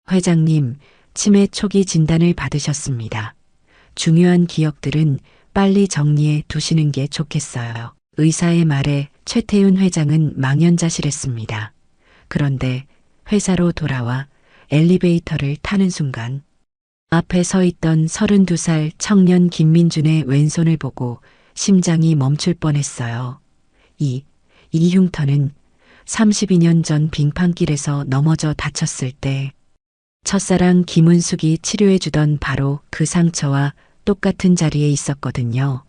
회장님, 치매 초기 진단을 받으셨습니다. 중요한 기억들은 빨리 정리해 두시는 게 좋겠어요. 의사의 말에 최태윤 회장은 망연자실했습니다. 그런데 회사로 돌아와 엘리베이터를 타는 순간 앞에 서 있던 32살 청년 김민준의 왼손을 보고 심장이 멈출 뻔했어요. 이 흉터는 32년 전 빙판길에서 넘어져 다쳤을 때 첫사랑 김은숙이 치료해주던 바로 그 상처와 똑같은 자리에 있었거든요.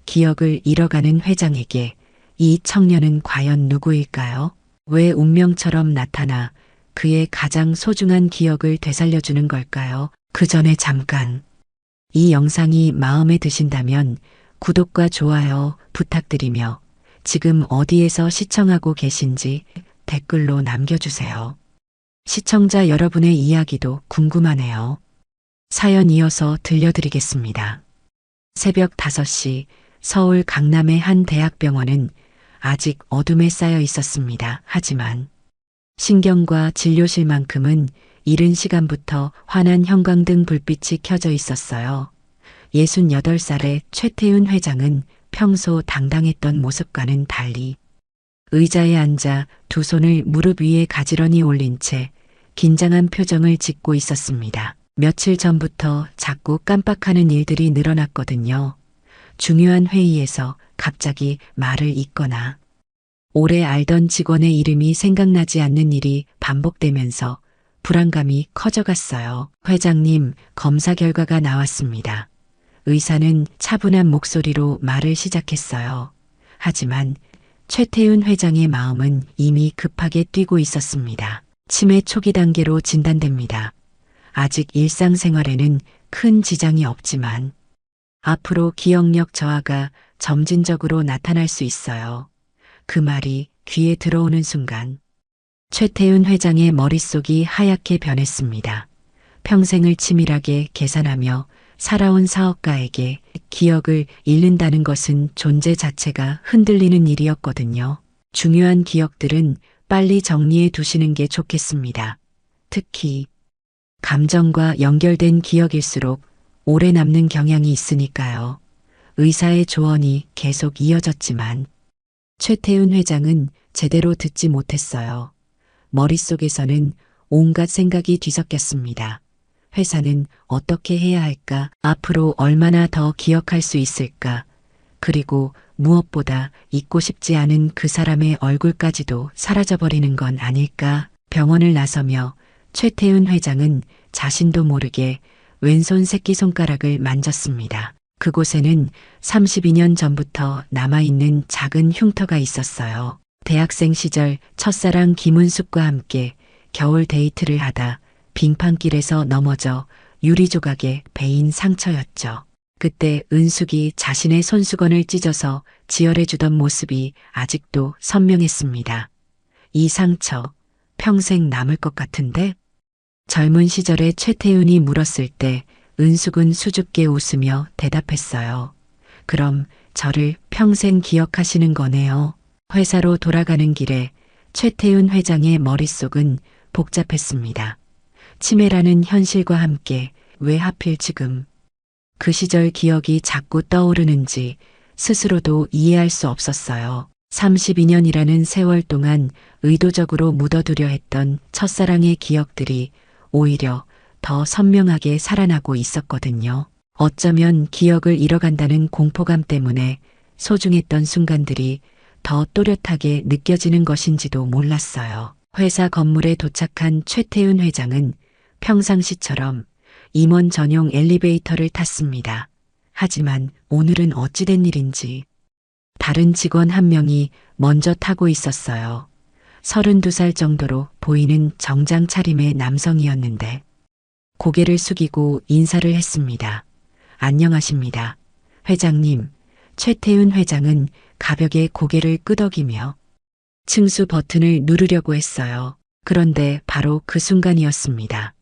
기억을 잃어가는 회장에게 이 청년은 과연 누구일까요? 왜 운명처럼 나타나 그의 가장 소중한 기억을 되살려주는 걸까요? 그 전에 잠깐. 이 영상이 마음에 드신다면 구독과 좋아요 부탁드리며 지금 어디에서 시청하고 계신지 댓글로 남겨주세요. 시청자 여러분의 이야기도 궁금하네요. 사연 이어서 들려드리겠습니다. 새벽 5시 서울 강남의 한 대학병원은 아직 어둠에 쌓여 있었습니다. 하지만 신경과 진료실만큼은 이른 시간부터 환한 형광등 불빛이 켜져 있었어요. 68살의 최태윤 회장은 평소 당당했던 모습과는 달리 의자에 앉아 두 손을 무릎 위에 가지런히 올린 채 긴장한 표정을 짓고 있었습니다. 며칠 전부터 자꾸 깜빡하는 일들이 늘어났거든요. 중요한 회의에서 갑자기 말을 잇거나 오래 알던 직원의 이름이 생각나지 않는 일이 반복되면서 불안감이 커져갔어요. 회장님, 검사 결과가 나왔습니다. 의사는 차분한 목소리로 말을 시작했어요. 하지만 최태윤 회장의 마음은 이미 급하게 뛰고 있었습니다. 치매 초기 단계로 진단됩니다. 아직 일상생활에는 큰 지장이 없지만 앞으로 기억력 저하가 점진적으로 나타날 수 있어요. 그 말이 귀에 들어오는 순간 최태윤 회장의 머릿속이 하얗게 변했습니다. 평생을 치밀하게 계산하며 살아온 사업가에게 기억을 잃는다는 것은 존재 자체가 흔들리는 일이었거든요. 중요한 기억들은 빨리 정리해 두시는 게 좋겠습니다. 특히 감정과 연결된 기억일수록 오래 남는 경향이 있으니까요. 의사의 조언이 계속 이어졌지만 최태윤 회장은 제대로 듣지 못했어요. 머릿속에서는 온갖 생각이 뒤섞였습니다. 회사는 어떻게 해야 할까? 앞으로 얼마나 더 기억할 수 있을까? 그리고 무엇보다 잊고 싶지 않은 그 사람의 얼굴까지도 사라져버리는 건 아닐까? 병원을 나서며 최태윤 회장은 자신도 모르게 왼손 새끼손가락을 만졌습니다. 그곳에는 32년 전부터 남아있는 작은 흉터가 있었어요. 대학생 시절 첫사랑 김은숙과 함께 겨울 데이트를 하다 빙판길에서 넘어져 유리조각에 베인 상처였죠. 그때 은숙이 자신의 손수건을 찢어서 지혈해주던 모습이 아직도 선명했습니다. 이 상처 평생 남을 것 같은데? 젊은 시절에 최태윤이 물었을 때 은숙은 수줍게 웃으며 대답했어요. 그럼 저를 평생 기억하시는 거네요. 회사로 돌아가는 길에 최태윤 회장의 머릿속은 복잡했습니다. 치매라는 현실과 함께 왜 하필 지금 그 시절 기억이 자꾸 떠오르는지 스스로도 이해할 수 없었어요. 32년이라는 세월 동안 의도적으로 묻어두려 했던 첫사랑의 기억들이 오히려 더 선명하게 살아나고 있었거든요. 어쩌면 기억을 잃어간다는 공포감 때문에 소중했던 순간들이 더 또렷하게 느껴지는 것인지도 몰랐어요. 회사 건물에 도착한 최태윤 회장은 평상시처럼 임원 전용 엘리베이터를 탔습니다. 하지만 오늘은 어찌된 일인지 다른 직원 한 명이 먼저 타고 있었어요. 32살 정도로 보이는 정장 차림의 남성이었는데 고개를 숙이고 인사를 했습니다. 안녕하십니다. 회장님. 최태윤 회장은 가볍게 고개를 끄덕이며 층수 버튼을 누르려고 했어요. 그런데 바로 그 순간이었습니다.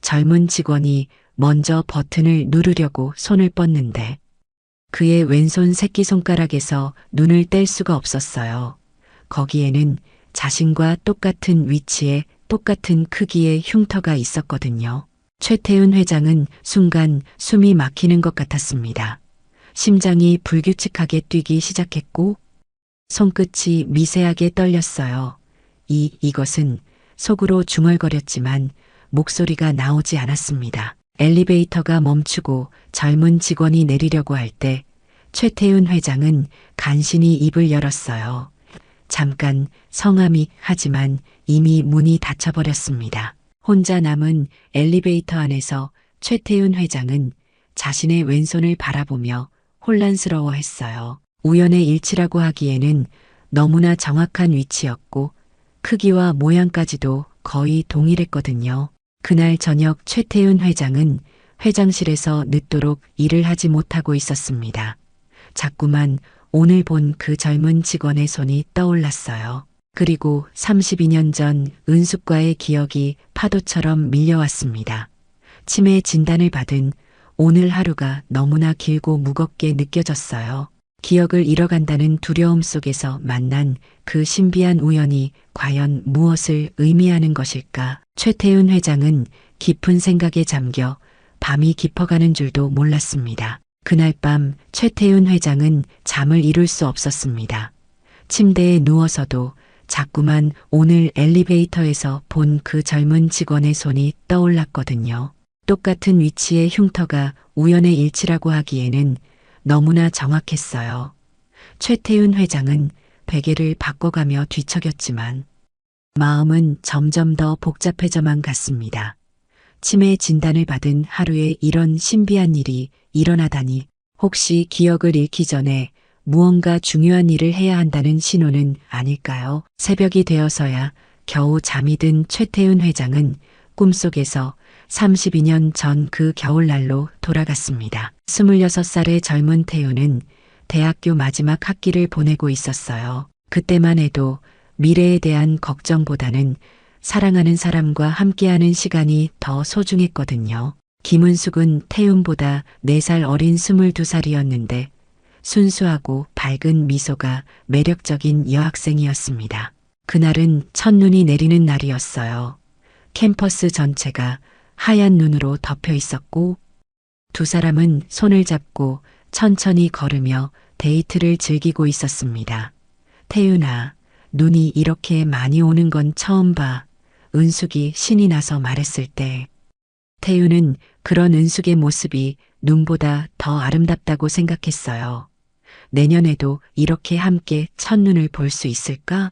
젊은 직원이 먼저 버튼을 누르려고 손을 뻗는데 그의 왼손 새끼손가락에서 눈을 뗄 수가 없었어요. 거기에는 자신과 똑같은 위치에 똑같은 크기의 흉터가 있었거든요. 최태훈 회장은 순간 숨이 막히는 것 같았습니다. 심장이 불규칙하게 뛰기 시작했고 손끝이 미세하게 떨렸어요. 이것은 속으로 중얼거렸지만 목소리가 나오지 않았습니다. 엘리베이터가 멈추고 젊은 직원이 내리려고 할 때 최태훈 회장은 간신히 입을 열었어요. 잠깐 성함이 하지만 이미 문이 닫혀버렸습니다. 혼자 남은 엘리베이터 안에서 최태훈 회장은 자신의 왼손을 바라보며 혼란스러워했어요. 우연의 일치라고 하기에는 너무나 정확한 위치였고 크기와 모양까지도 거의 동일했거든요. 그날 저녁 최태훈 회장은 회장실에서 늦도록 일을 하지 못하고 있었습니다. 자꾸만 오늘 본 그 젊은 직원의 손이 떠올랐어요. 그리고 32년 전 은숙과의 기억이 파도처럼 밀려왔습니다. 치매 진단을 받은 오늘 하루가 너무나 길고 무겁게 느껴졌어요. 기억을 잃어간다는 두려움 속에서 만난 그 신비한 우연이 과연 무엇을 의미하는 것일까? 최태훈 회장은 깊은 생각에 잠겨 밤이 깊어가는 줄도 몰랐습니다. 그날 밤 최태훈 회장은 잠을 이룰 수 없었습니다. 침대에 누워서도 자꾸만 오늘 엘리베이터에서 본 그 젊은 직원의 손이 떠올랐거든요. 똑같은 위치의 흉터가 우연의 일치라고 하기에는 너무나 정확했어요. 최태훈 회장은 베개를 바꿔가며 뒤척였지만 마음은 점점 더 복잡해져만 갔습니다. 치매 진단을 받은 하루에 이런 신비한 일이 일어나다니 혹시 기억을 잃기 전에 무언가 중요한 일을 해야 한다는 신호는 아닐까요? 새벽이 되어서야 겨우 잠이 든 최태훈 회장은 꿈속에서 32년 전 그 겨울날로 돌아갔습니다. 26살의 젊은 태훈은 대학교 마지막 학기를 보내고 있었어요. 그때만 해도 미래에 대한 걱정보다는 사랑하는 사람과 함께하는 시간이 더 소중했거든요. 김은숙은 태훈보다 4살 어린 22살이었는데 순수하고 밝은 미소가 매력적인 여학생이었습니다. 그날은 첫눈이 내리는 날이었어요. 캠퍼스 전체가 하얀 눈으로 덮여 있었고 두 사람은 손을 잡고 천천히 걸으며 데이트를 즐기고 있었습니다. 태윤아, 눈이 이렇게 많이 오는 건 처음 봐. 은숙이 신이 나서 말했을 때 태윤은 그런 은숙의 모습이 눈보다 더 아름답다고 생각했어요. 내년에도 이렇게 함께 첫눈을 볼 수 있을까?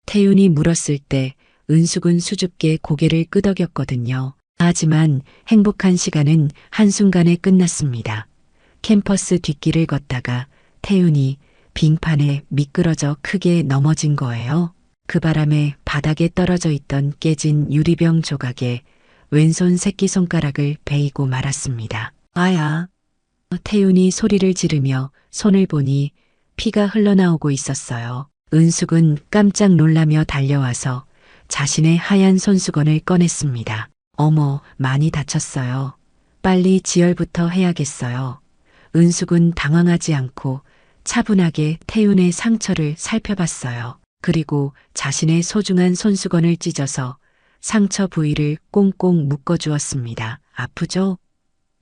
태윤이 물었을 때 은숙은 수줍게 고개를 끄덕였거든요. 하지만 행복한 시간은 한순간에 끝났습니다. 캠퍼스 뒷길을 걷다가 태윤이 빙판에 미끄러져 크게 넘어진 거예요. 그 바람에 바닥에 떨어져 있던 깨진 유리병 조각에 왼손 새끼손가락을 베이고 말았습니다. 아야. 태윤이 소리를 지르며 손을 보니 피가 흘러나오고 있었어요. 은숙은 깜짝 놀라며 달려와서 자신의 하얀 손수건을 꺼냈습니다. 어머, 많이 다쳤어요. 빨리 지혈부터 해야겠어요. 은숙은 당황하지 않고 차분하게 태윤의 상처를 살펴봤어요. 그리고 자신의 소중한 손수건을 찢어서 상처 부위를 꽁꽁 묶어주었습니다. 아프죠?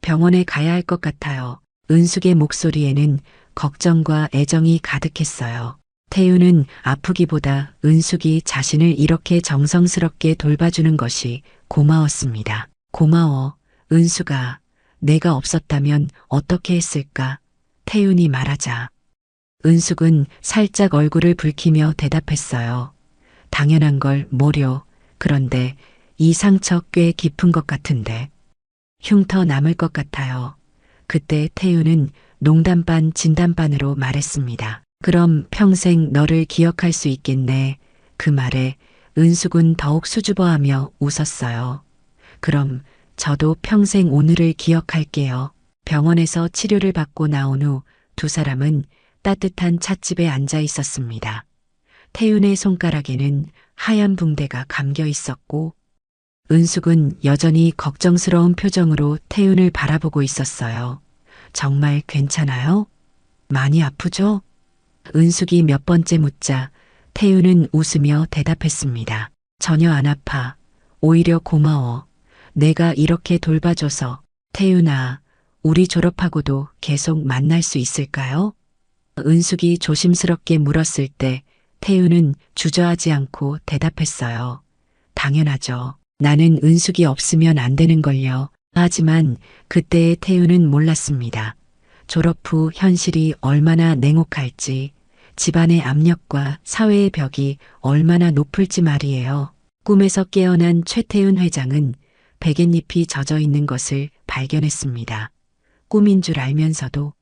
병원에 가야 할 것 같아요. 은숙의 목소리에는 걱정과 애정이 가득했어요. 태윤은 아프기보다 은숙이 자신을 이렇게 정성스럽게 돌봐주는 것이 고마웠습니다. 고마워, 은숙아. 내가 없었다면 어떻게 했을까? 태윤이 말하자. 은숙은 살짝 얼굴을 붉히며 대답했어요. 당연한 걸 뭐려. 그런데 이 상처 꽤 깊은 것 같은데. 흉터 남을 것 같아요. 그때 태윤은 농담 반 진담 반으로 말했습니다. 그럼 평생 너를 기억할 수 있겠네. 그 말에 은숙은 더욱 수줍어하며 웃었어요. 그럼 저도 평생 오늘을 기억할게요. 병원에서 치료를 받고 나온 후 두 사람은 따뜻한 찻집에 앉아 있었습니다. 태윤의 손가락에는 하얀 붕대가 감겨 있었고 은숙은 여전히 걱정스러운 표정으로 태윤을 바라보고 있었어요. 정말 괜찮아요? 많이 아프죠? 은숙이 몇 번째 묻자 태윤은 웃으며 대답했습니다. 전혀 안 아파. 오히려 고마워. 내가 이렇게 돌봐줘서. 태윤아, 우리 졸업하고도 계속 만날 수 있을까요? 은숙이 조심스럽게 물었을 때 태윤은 주저하지 않고 대답했어요. 당연하죠. 나는 은숙이 없으면 안 되는걸요. 하지만 그때의 태윤은 몰랐습니다. 졸업 후 현실이 얼마나 냉혹할지, 집안의 압력과 사회의 벽이 얼마나 높을지 말이에요. 꿈에서 깨어난 최태윤 회장은 백엔잎이 젖어 있는 것을 발견했습니다. 꿈인 줄 알면서도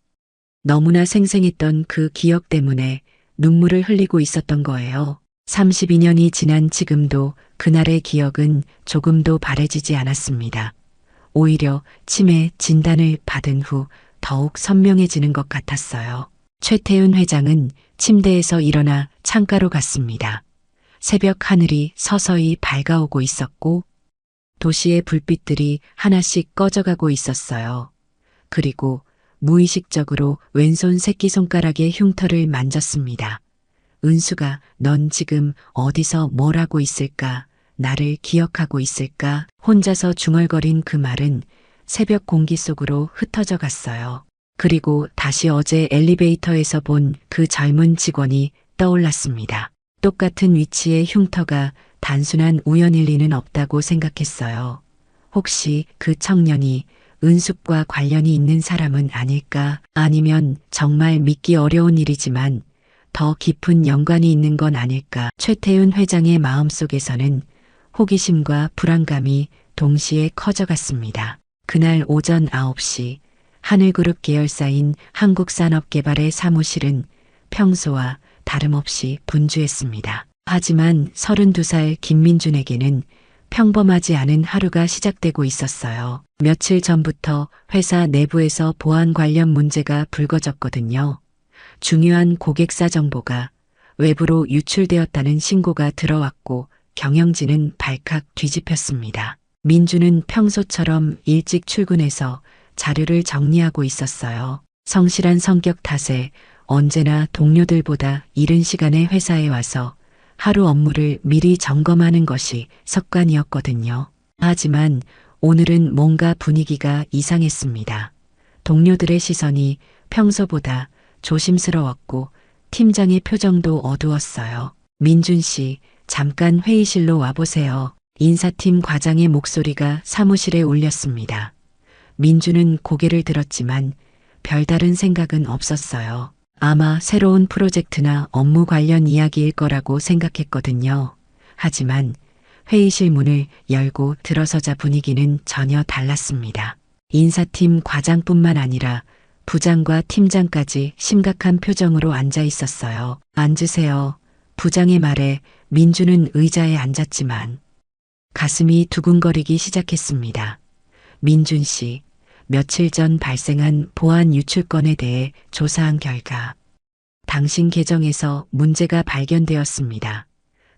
너무나 생생했던 그 기억 때문에 눈물을 흘리고 있었던 거예요. 32년이 지난 지금도 그날의 기억은 조금도 바래지지 않았습니다. 오히려 치매 진단을 받은 후 더욱 선명해지는 것 같았어요. 최태윤 회장은 침대에서 일어나 창가로 갔습니다. 새벽 하늘이 서서히 밝아오고 있었고 도시의 불빛들이 하나씩 꺼져가고 있었어요. 그리고 무의식적으로 왼손 새끼손가락의 흉터를 만졌습니다. 은수가 넌 지금 어디서 뭘 하고 있을까? 나를 기억하고 있을까? 혼자서 중얼거린 그 말은 새벽 공기 속으로 흩어져 갔어요. 그리고 다시 어제 엘리베이터에서 본 그 젊은 직원이 떠올랐습니다. 똑같은 위치의 흉터가 단순한 우연일 리는 없다고 생각했어요. 혹시 그 청년이 은숙과 관련이 있는 사람은 아닐까? 아니면 정말 믿기 어려운 일이지만 더 깊은 연관이 있는 건 아닐까? 최태윤 회장의 마음속에서는 호기심과 불안감이 동시에 커져갔습니다. 그날 오전 9시 하늘그룹 계열사인 한국산업개발의 사무실은 평소와 다름없이 분주했습니다. 하지만 32살 김민준에게는 평범하지 않은 하루가 시작되고 있었어요. 며칠 전부터 회사 내부에서 보안 관련 문제가 불거졌거든요. 중요한 고객사 정보가 외부로 유출되었다는 신고가 들어왔고 경영진은 발칵 뒤집혔습니다. 민주는 평소처럼 일찍 출근해서 자료를 정리하고 있었어요. 성실한 성격 탓에 언제나 동료들보다 이른 시간에 회사에 와서 하루 업무를 미리 점검하는 것이 습관이었거든요. 하지만 오늘은 뭔가 분위기가 이상했습니다. 동료들의 시선이 평소보다 조심스러웠고 팀장의 표정도 어두웠어요. 민준 씨, 잠깐 회의실로 와보세요. 인사팀 과장의 목소리가 사무실에 울렸습니다. 민준은 고개를 들었지만 별다른 생각은 없었어요. 아마 새로운 프로젝트나 업무 관련 이야기일 거라고 생각했거든요. 하지만 회의실 문을 열고 들어서자 분위기는 전혀 달랐습니다. 인사팀 과장뿐만 아니라 부장과 팀장까지 심각한 표정으로 앉아 있었어요. 앉으세요. 부장의 말에 민주는 의자에 앉았지만 가슴이 두근거리기 시작했습니다. 민준 씨, 며칠 전 발생한 보안 유출건에 대해 조사한 결과 당신 계정에서 문제가 발견되었습니다.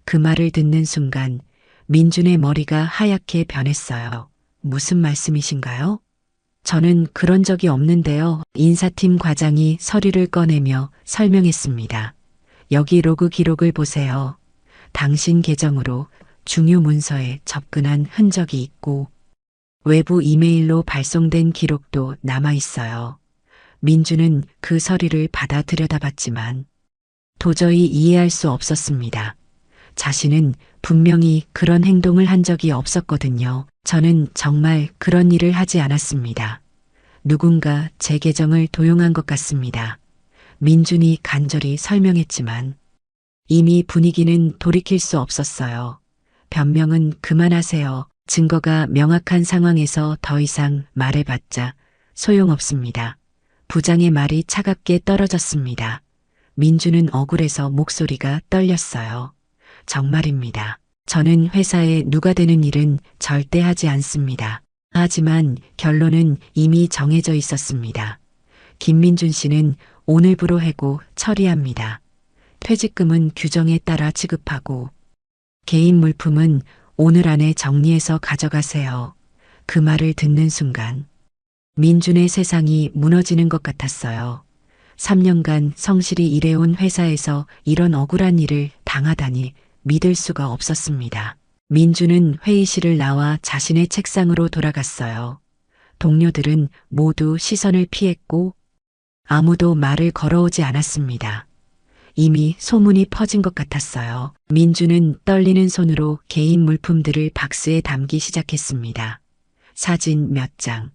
그 말을 듣는 순간 민준의 머리가 하얗게 변했어요. 무슨 말씀이신가요? 저는 그런 적이 없는데요. 인사팀 과장이 서류를 꺼내며 설명했습니다. 여기 로그 기록을 보세요. 당신 계정으로 중요 문서에 접근한 흔적이 있고 외부 이메일로 발송된 기록도 남아 있어요. 민주는 그 서류를 받아 들여다봤지만 도저히 이해할 수 없었습니다. 자신은 분명히 그런 행동을 한 적이 없었거든요. 저는 정말 그런 일을 하지 않았습니다. 누군가 제 계정을 도용한 것 같습니다. 민준이 간절히 설명했지만 이미 분위기는 돌이킬 수 없었어요. 변명은 그만하세요. 증거가 명확한 상황에서 더 이상 말해봤자 소용없습니다. 부장의 말이 차갑게 떨어졌습니다. 민주는 억울해서 목소리가 떨렸어요. 정말입니다. 저는 회사에 누가 되는 일은 절대 하지 않습니다. 하지만 결론은 이미 정해져 있었습니다. 김민준 씨는 오늘부로 해고 처리합니다. 퇴직금은 규정에 따라 지급하고 개인 물품은 오늘 안에 정리해서 가져가세요. 그 말을 듣는 순간 민준의 세상이 무너지는 것 같았어요. 3년간 성실히 일해온 회사에서 이런 억울한 일을 당하다니 믿을 수가 없었습니다. 민주는 회의실을 나와 자신의 책상으로 돌아갔어요. 동료들은 모두 시선을 피했고 아무도 말을 걸어오지 않았습니다. 이미 소문이 퍼진 것 같았어요. 민주는 떨리는 손으로 개인 물품들을 박스에 담기 시작했습니다. 사진 몇 장,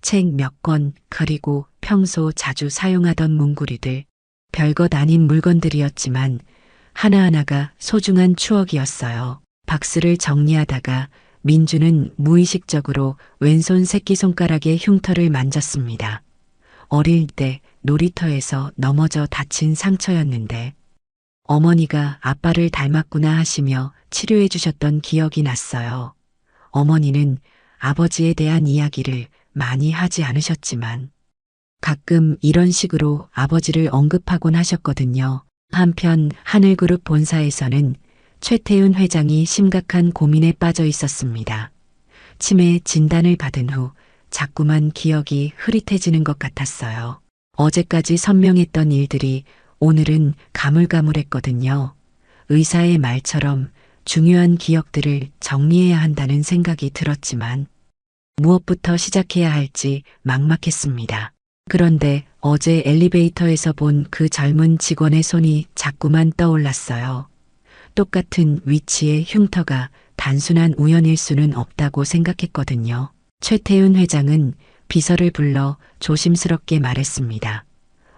책 몇 권, 그리고 평소 자주 사용하던 문구리들. 별것 아닌 물건들이었지만 하나하나가 소중한 추억이었어요. 박스를 정리하다가 민주는 무의식적으로 왼손 새끼손가락의 흉터를 만졌습니다. 어릴 때 놀이터에서 넘어져 다친 상처였는데 어머니가 아빠를 닮았구나 하시며 치료해 주셨던 기억이 났어요. 어머니는 아버지에 대한 이야기를 많이 하지 않으셨지만 가끔 이런 식으로 아버지를 언급하곤 하셨거든요. 한편 하늘그룹 본사에서는 최태윤 회장이 심각한 고민에 빠져 있었습니다. 치매 진단을 받은 후 자꾸만 기억이 흐릿해지는 것 같았어요. 어제까지 선명했던 일들이 오늘은 가물가물했거든요. 의사의 말처럼 중요한 기억들을 정리해야 한다는 생각이 들었지만 무엇부터 시작해야 할지 막막했습니다. 그런데 어제 엘리베이터에서 본 그 젊은 직원의 손이 자꾸만 떠올랐어요. 똑같은 위치의 흉터가 단순한 우연일 수는 없다고 생각했거든요. 최태윤 회장은 비서를 불러 조심스럽게 말했습니다.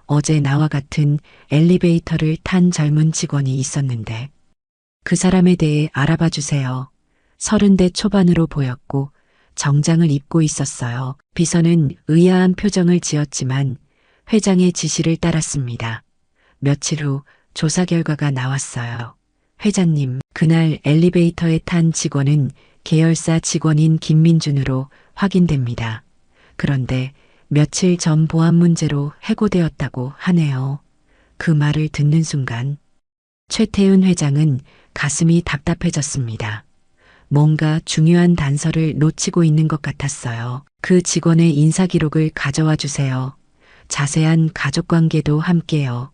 어제 나와 같은 엘리베이터를 탄 젊은 직원이 있었는데 그 사람에 대해 알아봐 주세요. 30대 초반으로 보였고 정장을 입고 있었어요. 비서는 의아한 표정을 지었지만 회장의 지시를 따랐습니다. 며칠 후 조사 결과가 나왔어요. 회장님, 그날 엘리베이터에 탄 직원은 계열사 직원인 김민준으로 확인됩니다. 그런데 며칠 전 보안 문제로 해고되었다고 하네요. 그 말을 듣는 순간 최태윤 회장은 가슴이 답답해졌습니다. 뭔가 중요한 단서를 놓치고 있는 것 같았어요. 그 직원의 인사기록을 가져와 주세요. 자세한 가족관계도 함께요.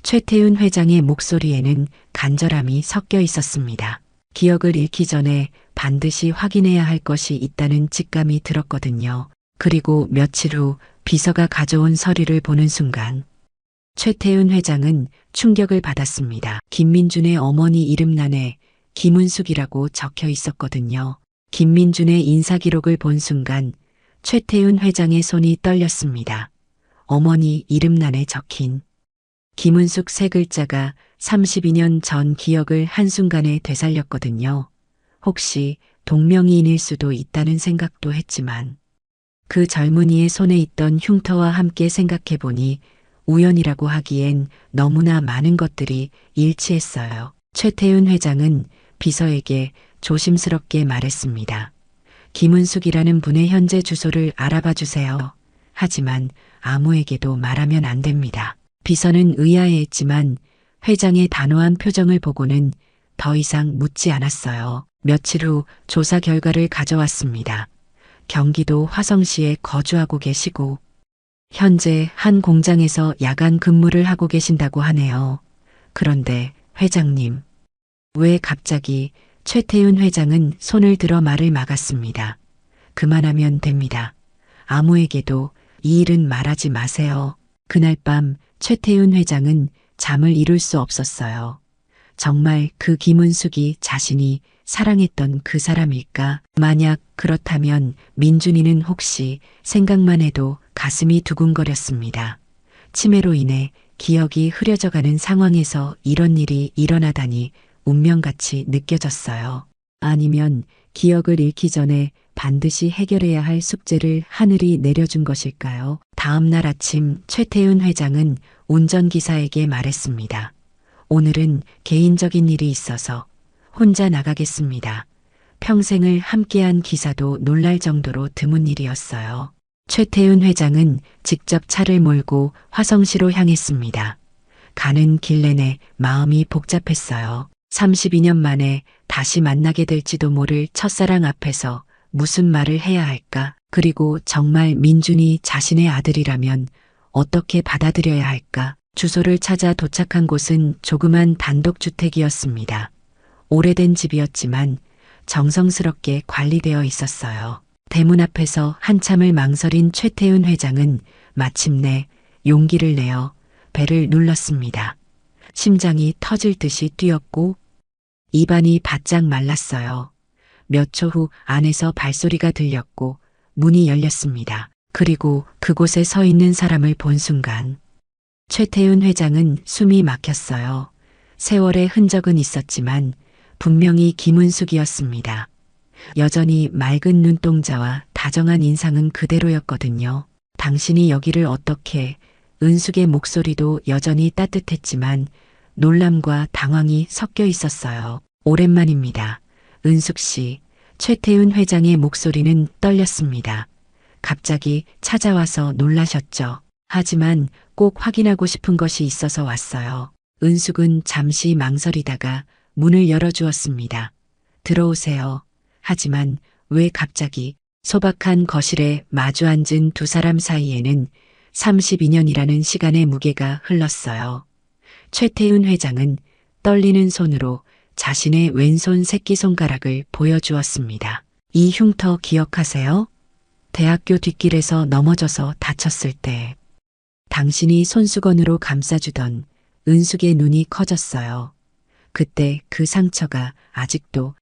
최태윤 회장의 목소리에는 간절함이 섞여 있었습니다. 기억을 잃기 전에 반드시 확인해야 할 것이 있다는 직감이 들었거든요. 그리고 며칠 후 비서가 가져온 서류를 보는 순간 최태윤 회장은 충격을 받았습니다. 김민준의 어머니 이름란에 김은숙이라고 적혀 있었거든요. 김민준의 인사기록을 본 순간 최태윤 회장의 손이 떨렸습니다. 어머니 이름란에 적힌 김은숙 세 글자가 32년 전 기억을 한순간에 되살렸거든요. 혹시 동명이인일 수도 있다는 생각도 했지만 그 젊은이의 손에 있던 흉터와 함께 생각해보니 우연이라고 하기엔 너무나 많은 것들이 일치했어요. 최태윤 회장은 비서에게 조심스럽게 말했습니다. 김은숙이라는 분의 현재 주소를 알아봐 주세요. 하지만 아무에게도 말하면 안 됩니다. 비서는 의아해했지만 회장의 단호한 표정을 보고는 더 이상 묻지 않았어요. 며칠 후 조사 결과를 가져왔습니다. 경기도 화성시에 거주하고 계시고 현재 한 공장에서 야간 근무를 하고 계신다고 하네요. 그런데 회장님, 왜 갑자기 최태윤 회장은 손을 들어 말을 막았습니다. 그만하면 됩니다. 아무에게도 이 일은 말하지 마세요. 그날 밤 최태윤 회장은 잠을 이룰 수 없었어요. 정말 그 김은숙이 자신이 사랑했던 그 사람일까? 만약 그렇다면 민준이는 혹시 생각만 해도 가슴이 두근거렸습니다. 치매로 인해 기억이 흐려져가는 상황에서 이런 일이 일어나다니 운명같이 느껴졌어요. 아니면 기억을 잃기 전에 반드시 해결해야 할 숙제를 하늘이 내려준 것일까요? 다음 날 아침 최태윤 회장은 운전기사에게 말했습니다. 오늘은 개인적인 일이 있어서 혼자 나가겠습니다. 평생을 함께한 기사도 놀랄 정도로 드문 일이었어요. 최태윤 회장은 직접 차를 몰고 화성시로 향했습니다. 가는 길 내내 마음이 복잡했어요. 32년 만에 다시 만나게 될지도 모를 첫사랑 앞에서 무슨 말을 해야 할까? 그리고 정말 민준이 자신의 아들이라면 어떻게 받아들여야 할까? 주소를 찾아 도착한 곳은 조그만 단독주택이었습니다. 오래된 집이었지만 정성스럽게 관리되어 있었어요. 대문 앞에서 한참을 망설인 최태훈 회장은 마침내 용기를 내어 배를 눌렀습니다. 심장이 터질 듯이 뛰었고 입안이 바짝 말랐어요. 몇 초 후 안에서 발소리가 들렸고 문이 열렸습니다. 그리고 그곳에 서 있는 사람을 본 순간 최태훈 회장은 숨이 막혔어요. 세월의 흔적은 있었지만 분명히 김은숙이었습니다. 여전히 맑은 눈동자와 다정한 인상은 그대로였거든요. 당신이 여기를 어떻게... 은숙의 목소리도 여전히 따뜻했지만 놀람과 당황이 섞여 있었어요. 오랜만입니다. 은숙 씨. 최태훈 회장의 목소리는 떨렸습니다. 갑자기 찾아와서 놀라셨죠. 하지만 꼭 확인하고 싶은 것이 있어서 왔어요. 은숙은 잠시 망설이다가 문을 열어주었습니다. 들어오세요. 하지만 왜 갑자기? 소박한 거실에 마주 앉은 두 사람 사이에는 32년이라는 시간의 무게가 흘렀어요. 최태훈 회장은 떨리는 손으로 자신의 왼손 새끼손가락을 보여주었습니다. 이 흉터 기억하세요? 대학교 뒷길에서 넘어져서 다쳤을 때 당신이 손수건으로 감싸주던 은숙의 눈이 커졌어요. 그때 그 상처가 아직도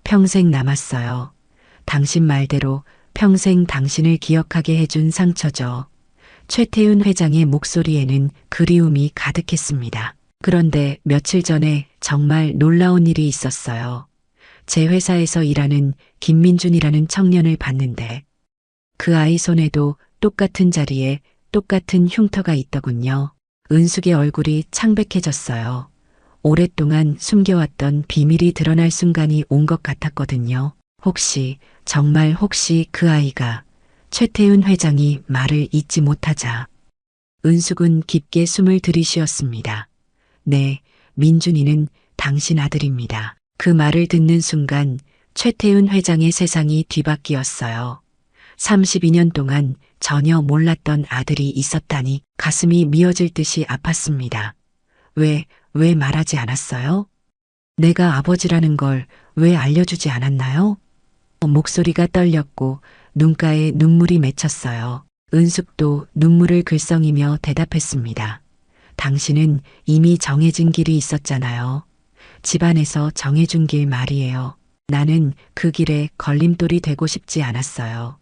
평생 남았어요. 당신 말대로 평생 당신을 기억하게 해준 상처죠. 최태훈 회장의 목소리에는 그리움이 가득했습니다. 그런데 며칠 전에 정말 놀라운 일이 있었어요. 제 회사에서 일하는 김민준이라는 청년을 봤는데 그 아이 손에도 똑같은 자리에 똑같은 흉터가 있더군요. 은숙의 얼굴이 창백해졌어요. 오랫동안 숨겨왔던 비밀이 드러날 순간이 온 것 같았거든요. 혹시, 정말 혹시 그 아이가... 최태훈 회장이 말을 잇지 못하자 은숙은 깊게 숨을 들이쉬었습니다. 네, 민준이는 당신 아들입니다. 그 말을 듣는 순간 최태훈 회장의 세상이 뒤바뀌었어요. 32년 동안 전혀 몰랐던 아들이 있었다니 가슴이 미어질 듯이 아팠습니다. 왜 말하지 않았어요? 내가 아버지라는 걸 왜 알려주지 않았나요? 목소리가 떨렸고 눈가에 눈물이 맺혔어요. 은숙도 눈물을 글썽이며 대답했습니다. 당신은 이미 정해진 길이 있었잖아요. 집안에서 정해준 길 말이에요. 나는 그 길에 걸림돌이 되고 싶지 않았어요.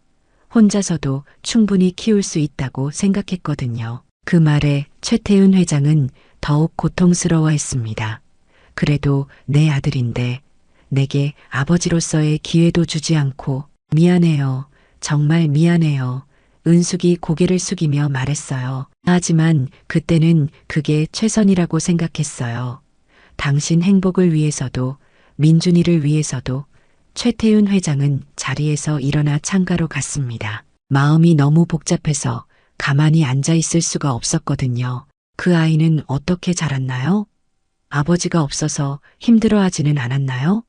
혼자서도 충분히 키울 수 있다고 생각했거든요. 그 말에 최태훈 회장은 더욱 고통스러워했습니다. 그래도 내 아들인데 내게 아버지로서의 기회도 주지 않고 미안해요. 정말 미안해요. 은숙이 고개를 숙이며 말했어요. 하지만 그때는 그게 최선이라고 생각했어요. 당신 행복을 위해서도 민준이를 위해서도. 최태훈 회장은 자리에서 일어나 창가로 갔습니다. 마음이 너무 복잡해서 가만히 앉아 있을 수가 없었거든요. 그 아이는 어떻게 자랐나요? 아버지가 없어서 힘들어하지는 않았나요?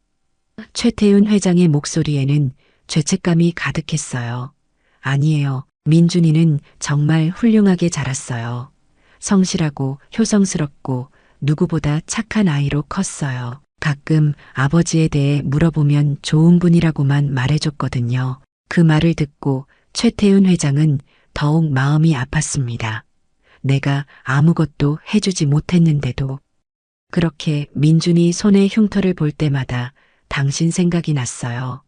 최태훈 회장의 목소리에는 죄책감이 가득했어요. 아니에요. 민준이는 정말 훌륭하게 자랐어요. 성실하고 효성스럽고 누구보다 착한 아이로 컸어요. 가끔 아버지에 대해 물어보면 좋은 분이라고만 말해줬거든요. 그 말을 듣고 최태훈 회장은 더욱 마음이 아팠습니다. 내가 아무것도 해주지 못했는데도. 그렇게 민준이 손의 흉터를 볼 때마다 당신 생각이 났어요.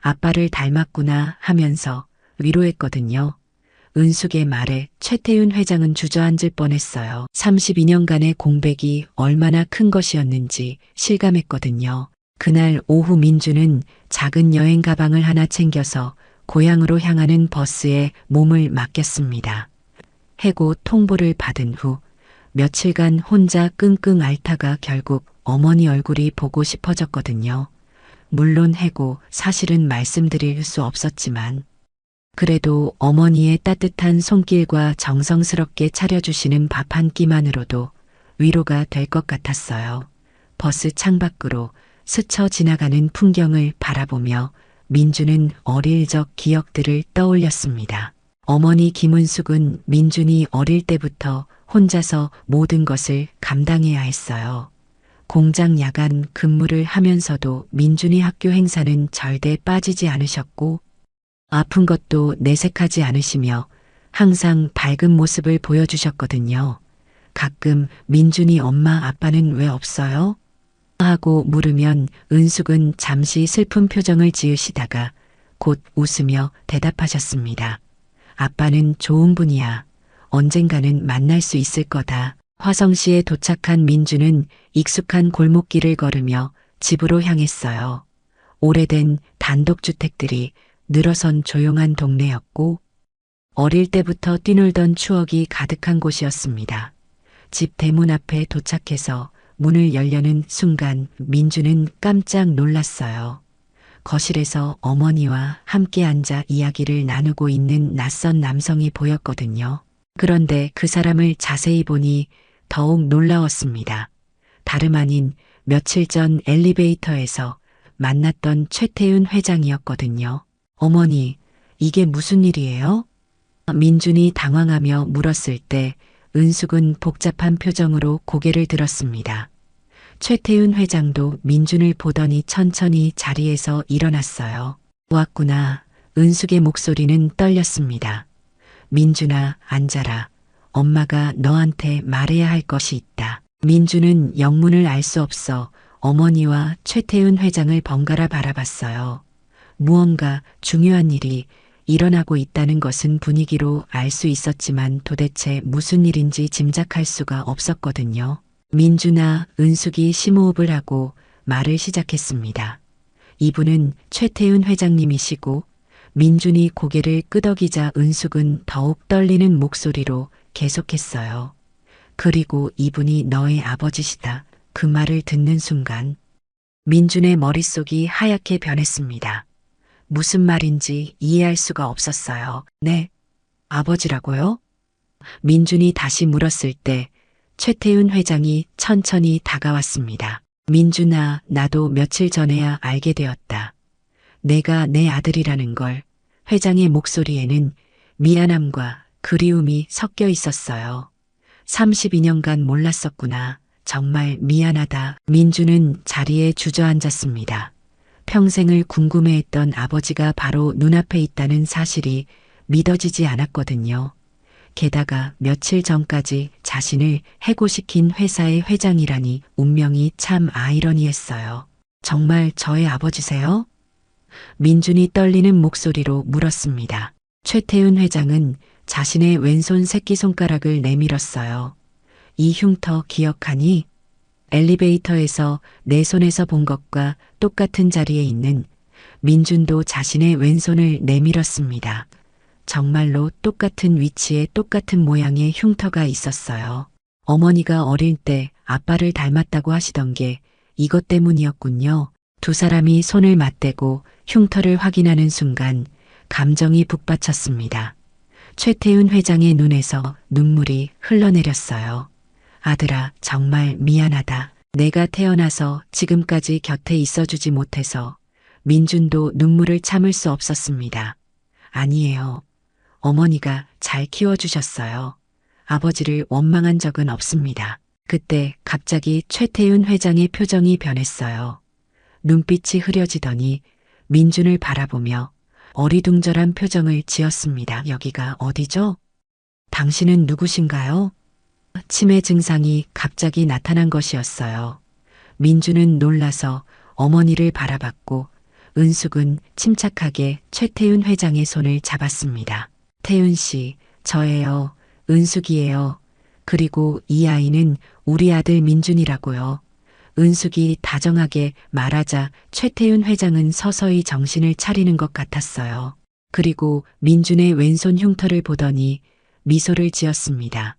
아빠를 닮았구나 하면서 위로했거든요. 은숙의 말에 최태훈 회장은 주저앉을 뻔했어요. 32년간의 공백이 얼마나 큰 것이었는지 실감했거든요. 그날 오후 민주는 작은 여행 가방을 하나 챙겨서 고향으로 향하는 버스에 몸을 맡겼습니다. 해고 통보를 받은 후 며칠간 혼자 끙끙 앓다가 결국 어머니 얼굴이 보고 싶어졌거든요. 물론 해고 사실은 말씀드릴 수 없었지만 그래도 어머니의 따뜻한 손길과 정성스럽게 차려주시는 밥 한 끼만으로도 위로가 될 것 같았어요. 버스 창밖으로 스쳐 지나가는 풍경을 바라보며 민주는 어릴 적 기억들을 떠올렸습니다. 어머니 김은숙은 민준이 어릴 때부터 혼자서 모든 것을 감당해야 했어요. 공장 야간 근무를 하면서도 민준이 학교 행사는 절대 빠지지 않으셨고 아픈 것도 내색하지 않으시며 항상 밝은 모습을 보여주셨거든요. 가끔 민준이 엄마 아빠는 왜 없어요? 하고 물으면 은숙은 잠시 슬픈 표정을 지으시다가 곧 웃으며 대답하셨습니다. 아빠는 좋은 분이야. 언젠가는 만날 수 있을 거다. 화성시에 도착한 민주는 익숙한 골목길을 걸으며 집으로 향했어요. 오래된 단독주택들이 늘어선 조용한 동네였고 어릴 때부터 뛰놀던 추억이 가득한 곳이었습니다. 집 대문 앞에 도착해서 문을 열려는 순간 민주는 깜짝 놀랐어요. 거실에서 어머니와 함께 앉아 이야기를 나누고 있는 낯선 남성이 보였거든요. 그런데 그 사람을 자세히 보니 더욱 놀라웠습니다. 다름 아닌 며칠 전 엘리베이터에서 만났던 최태윤 회장이었거든요. 어머니, 이게 무슨 일이에요? 민준이 당황하며 물었을 때 은숙은 복잡한 표정으로 고개를 들었습니다. 최태윤 회장도 민준을 보더니 천천히 자리에서 일어났어요. 왔구나. 은숙의 목소리는 떨렸습니다. 민준아, 앉아라. 엄마가 너한테 말해야 할 것이 있다. 민준은 영문을 알 수 없어 어머니와 최태윤 회장을 번갈아 바라봤어요. 무언가 중요한 일이 일어나고 있다는 것은 분위기로 알 수 있었지만 도대체 무슨 일인지 짐작할 수가 없었거든요. 민준아, 은숙이 심호흡을 하고 말을 시작했습니다. 이분은 최태윤 회장님이시고 민준이 고개를 끄덕이자 은숙은 더욱 떨리는 목소리로 계속했어요. 그리고 이분이 너의 아버지시다. 그 말을 듣는 순간 민준의 머릿속이 하얗게 변했습니다. 무슨 말인지 이해할 수가 없었어요. 네, 아버지라고요? 민준이 다시 물었을 때 최태윤 회장이 천천히 다가왔습니다. 민준아, 나도 며칠 전에야 알게 되었다. 내가 내 아들이라는 걸. 회장의 목소리에는 미안함과 그리움이 섞여 있었어요. 32년간 몰랐었구나. 정말 미안하다. 민준은 자리에 주저앉았습니다. 평생을 궁금해했던 아버지가 바로 눈앞에 있다는 사실이 믿어지지 않았거든요. 게다가 며칠 전까지 자신을 해고시킨 회사의 회장이라니 운명이 참 아이러니했어요. 정말 저의 아버지세요? 민준이 떨리는 목소리로 물었습니다. 최태윤 회장은 자신의 왼손 새끼손가락을 내밀었어요. 이 흉터 기억하니? 엘리베이터에서 내 손에서 본 것과 똑같은 자리에 있는 민준도 자신의 왼손을 내밀었습니다. 정말로 똑같은 위치에 똑같은 모양의 흉터가 있었어요. 어머니가 어릴 때 아빠를 닮았다고 하시던 게 이것 때문이었군요. 두 사람이 손을 맞대고 흉터를 확인하는 순간 감정이 북받쳤습니다. 최태윤 회장의 눈에서 눈물이 흘러내렸어요. 아들아, 정말 미안하다. 내가 태어나서 지금까지 곁에 있어주지 못해서. 민준도 눈물을 참을 수 없었습니다. 아니에요. 어머니가 잘 키워주셨어요. 아버지를 원망한 적은 없습니다. 그때 갑자기 최태윤 회장의 표정이 변했어요. 눈빛이 흐려지더니 민준을 바라보며 어리둥절한 표정을 지었습니다. 여기가 어디죠? 당신은 누구신가요? 치매 증상이 갑자기 나타난 것이었어요. 민준은 놀라서 어머니를 바라봤고 은숙은 침착하게 최태윤 회장의 손을 잡았습니다. 태윤 씨, 저예요. 은숙이에요. 그리고 이 아이는 우리 아들 민준이라고요. 은숙이 다정하게 말하자 최태윤 회장은 서서히 정신을 차리는 것 같았어요. 그리고 민준의 왼손 흉터를 보더니 미소를 지었습니다.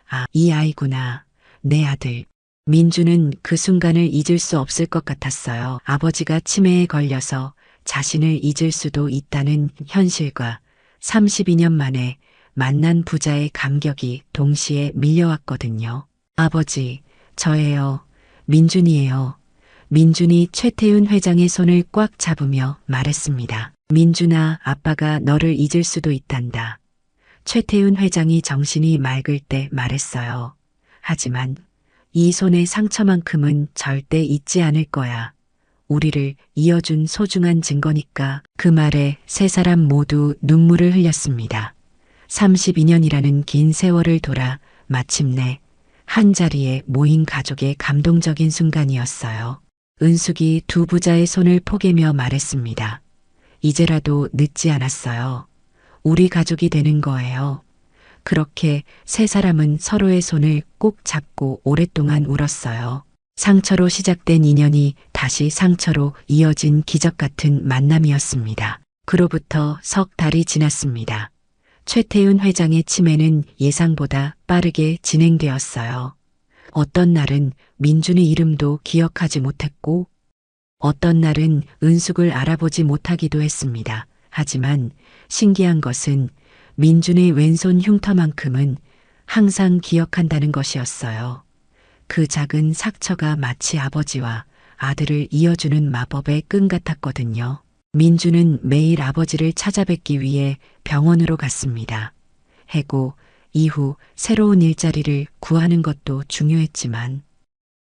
아, 이 아이구나. 내 아들. 민준은 그 순간을 잊을 수 없을 것 같았어요. 아버지가 치매에 걸려서 자신을 잊을 수도 있다는 현실과 32년 만에 만난 부자의 감격이 동시에 밀려왔거든요. 아버지, 저예요. 민준이에요. 민준이 최태윤 회장의 손을 꽉 잡으며 말했습니다. 민준아, 아빠가 너를 잊을 수도 있단다. 최태윤 회장이 정신이 맑을 때 말했어요. 하지만 이 손의 상처만큼은 절대 잊지 않을 거야. 우리를 이어준 소중한 증거니까. 그 말에 세 사람 모두 눈물을 흘렸습니다. 32년이라는 긴 세월을 돌아 마침내 한자리에 모인 가족의 감동적인 순간이었어요. 은숙이 두 부자의 손을 포개며 말했습니다. 이제라도 늦지 않았어요. 우리 가족이 되는 거예요. 그렇게 세 사람은 서로의 손을 꼭 잡고 오랫동안 울었어요. 상처로 시작된 인연이 다시 상처로 이어진 기적 같은 만남이었습니다. 그로부터 석 달이 지났습니다. 최태윤 회장의 치매는 예상보다 빠르게 진행되었어요. 어떤 날은 민준의 이름도 기억하지 못했고, 어떤 날은 은숙을 알아보지 못하기도 했습니다. 하지만 신기한 것은 민준의 왼손 흉터만큼은 항상 기억한다는 것이었어요. 그 작은 상처가 마치 아버지와 아들을 이어주는 마법의 끈 같았거든요. 민준은 매일 아버지를 찾아뵙기 위해 병원으로 갔습니다. 해고 이후 새로운 일자리를 구하는 것도 중요했지만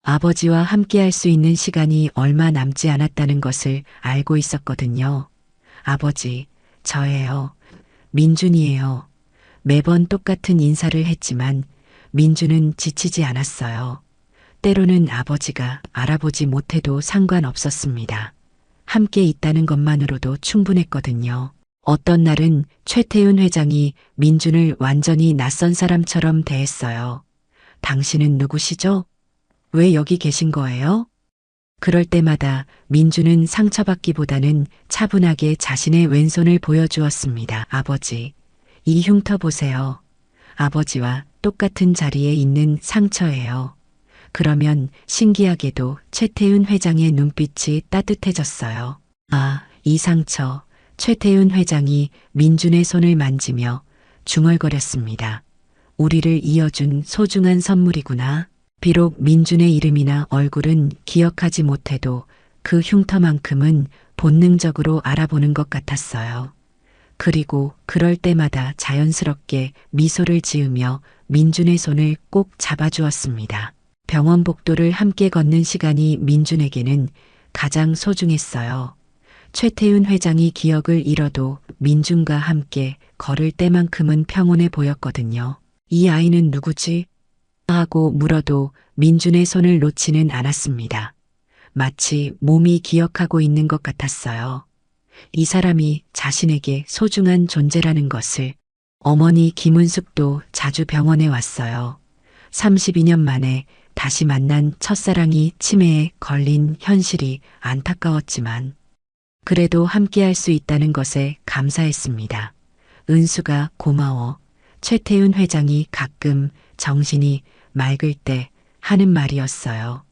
아버지와 함께할 수 있는 시간이 얼마 남지 않았다는 것을 알고 있었거든요. 아버지, 저예요. 민준이에요. 매번 똑같은 인사를 했지만 민준은 지치지 않았어요. 때로는 아버지가 알아보지 못해도 상관없었습니다. 함께 있다는 것만으로도 충분했거든요. 어떤 날은 최태윤 회장이 민준을 완전히 낯선 사람처럼 대했어요. 당신은 누구시죠? 왜 여기 계신 거예요? 그럴 때마다 민준은 상처받기보다는 차분하게 자신의 왼손을 보여주었습니다. 아버지, 이 흉터 보세요. 아버지와 똑같은 자리에 있는 상처예요. 그러면 신기하게도 최태윤 회장의 눈빛이 따뜻해졌어요. 아, 이 상처. 최태윤 회장이 민준의 손을 만지며 중얼거렸습니다. 우리를 이어준 소중한 선물이구나. 비록 민준의 이름이나 얼굴은 기억하지 못해도 그 흉터만큼은 본능적으로 알아보는 것 같았어요. 그리고 그럴 때마다 자연스럽게 미소를 지으며 민준의 손을 꼭 잡아주었습니다. 병원 복도를 함께 걷는 시간이 민준에게는 가장 소중했어요. 최태윤 회장이 기억을 잃어도 민준과 함께 걸을 때만큼은 평온해 보였거든요. 이 아이는 누구지? 하고 물어도 민준의 손을 놓지는 않았습니다. 마치 몸이 기억하고 있는 것 같았어요. 이 사람이 자신에게 소중한 존재라는 것을. 어머니 김은숙도 자주 병원에 왔어요. 32년 만에 다시 만난 첫사랑이 치매에 걸린 현실이 안타까웠지만 그래도 함께할 수 있다는 것에 감사했습니다. 은수가 고마워. 최태윤 회장이 가끔 정신이 맑을 때 하는 말이었어요.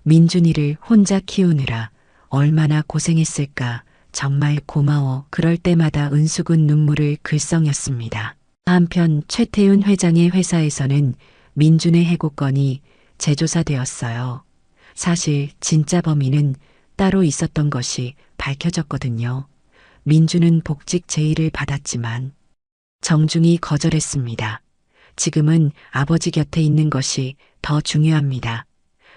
민준이를 혼자 키우느라 얼마나 고생했을까. 정말 고마워. 그럴 때마다 은숙은 눈물을 글썽였습니다. 한편 최태윤 회장의 회사에서는 민준의 해고건이 재조사되었어요. 사실 진짜 범인은 따로 있었던 것이 밝혀졌거든요. 민준은 복직 제의를 받았지만 정중히 거절했습니다. 지금은 아버지 곁에 있는 것이 더 중요합니다.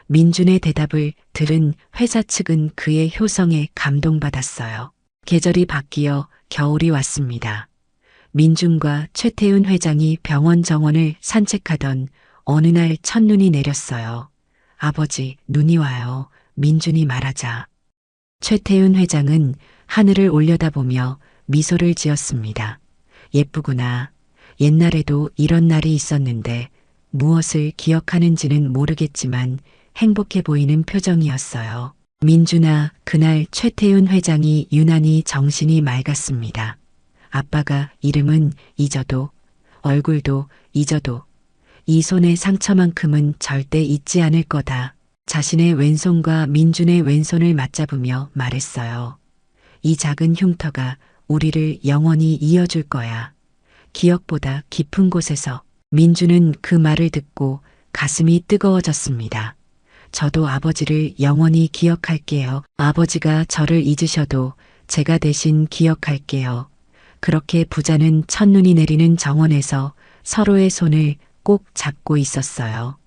민준의 대답을 들은 회사 측은 그의 효성에 감동받았어요. 계절이 바뀌어 겨울이 왔습니다. 민준과 최태윤 회장이 병원 정원을 산책하던 어느 날 첫눈이 내렸어요. 아버지, 눈이 와요. 민준이 말하자. 최태윤 회장은 하늘을 올려다보며 미소를 지었습니다. 예쁘구나. 옛날에도 이런 날이 있었는데 무엇을 기억하는지는 모르겠지만 행복해 보이는 표정이었어요. 민준아, 그날 최태윤 회장이 유난히 정신이 맑았습니다. 아빠가 이름은 잊어도 얼굴도 잊어도 이 손의 상처만큼은 절대 잊지 않을 거다. 자신의 왼손과 민준의 왼손을 맞잡으며 말했어요. 이 작은 흉터가 우리를 영원히 이어줄 거야. 기억보다 깊은 곳에서. 민준은 그 말을 듣고 가슴이 뜨거워졌습니다. 저도 아버지를 영원히 기억할게요. 아버지가 저를 잊으셔도 제가 대신 기억할게요. 그렇게 부자는 첫눈이 내리는 정원에서 서로의 손을 꼭 잡고 있었어요.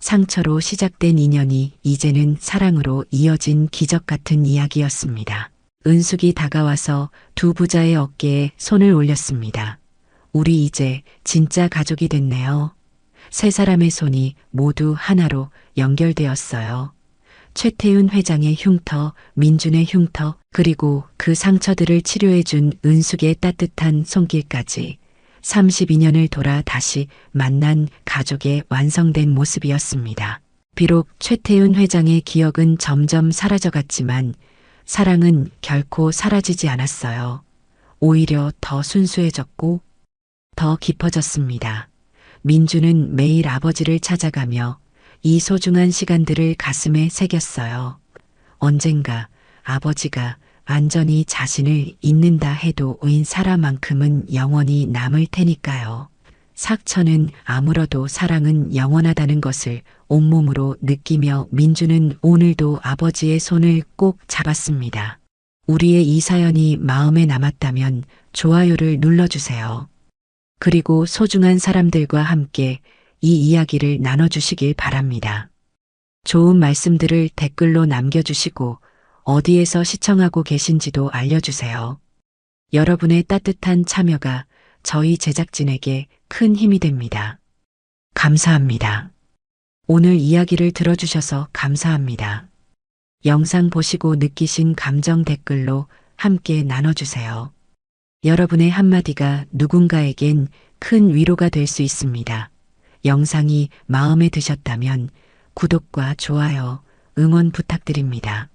상처로 시작된 인연이 이제는 사랑으로 이어진 기적 같은 이야기였습니다. 은숙이 다가와서 두 부자의 어깨에 손을 올렸습니다. 우리 이제 진짜 가족이 됐네요. 세 사람의 손이 모두 하나로 연결되었어요. 최태윤 회장의 흉터, 민준의 흉터, 그리고 그 상처들을 치료해준 은숙의 따뜻한 손길까지 32년을 돌아 다시 만난 가족의 완성된 모습이었습니다. 비록 최태윤 회장의 기억은 점점 사라져갔지만 사랑은 결코 사라지지 않았어요. 오히려 더 순수해졌고 더 깊어졌습니다. 민주는 매일 아버지를 찾아가며 이 소중한 시간들을 가슴에 새겼어요. 언젠가 아버지가 완전히 자신을 잊는다 해도 인 사람만큼은 영원히 남을 테니까요. 삭천은 아물어도 사랑은 영원하다는 것을 온몸으로 느끼며 민주는 오늘도 아버지의 손을 꼭 잡았습니다. 우리의 이 사연이 마음에 남았다면 좋아요를 눌러주세요. 그리고 소중한 사람들과 함께 이 이야기를 나눠주시길 바랍니다. 좋은 말씀들을 댓글로 남겨주시고 어디에서 시청하고 계신지도 알려주세요. 여러분의 따뜻한 참여가 저희 제작진에게 큰 힘이 됩니다. 감사합니다. 오늘 이야기를 들어주셔서 감사합니다. 영상 보시고 느끼신 감정 댓글로 함께 나눠주세요. 여러분의 한마디가 누군가에겐 큰 위로가 될 수 있습니다. 영상이 마음에 드셨다면 구독과 좋아요, 응원 부탁드립니다.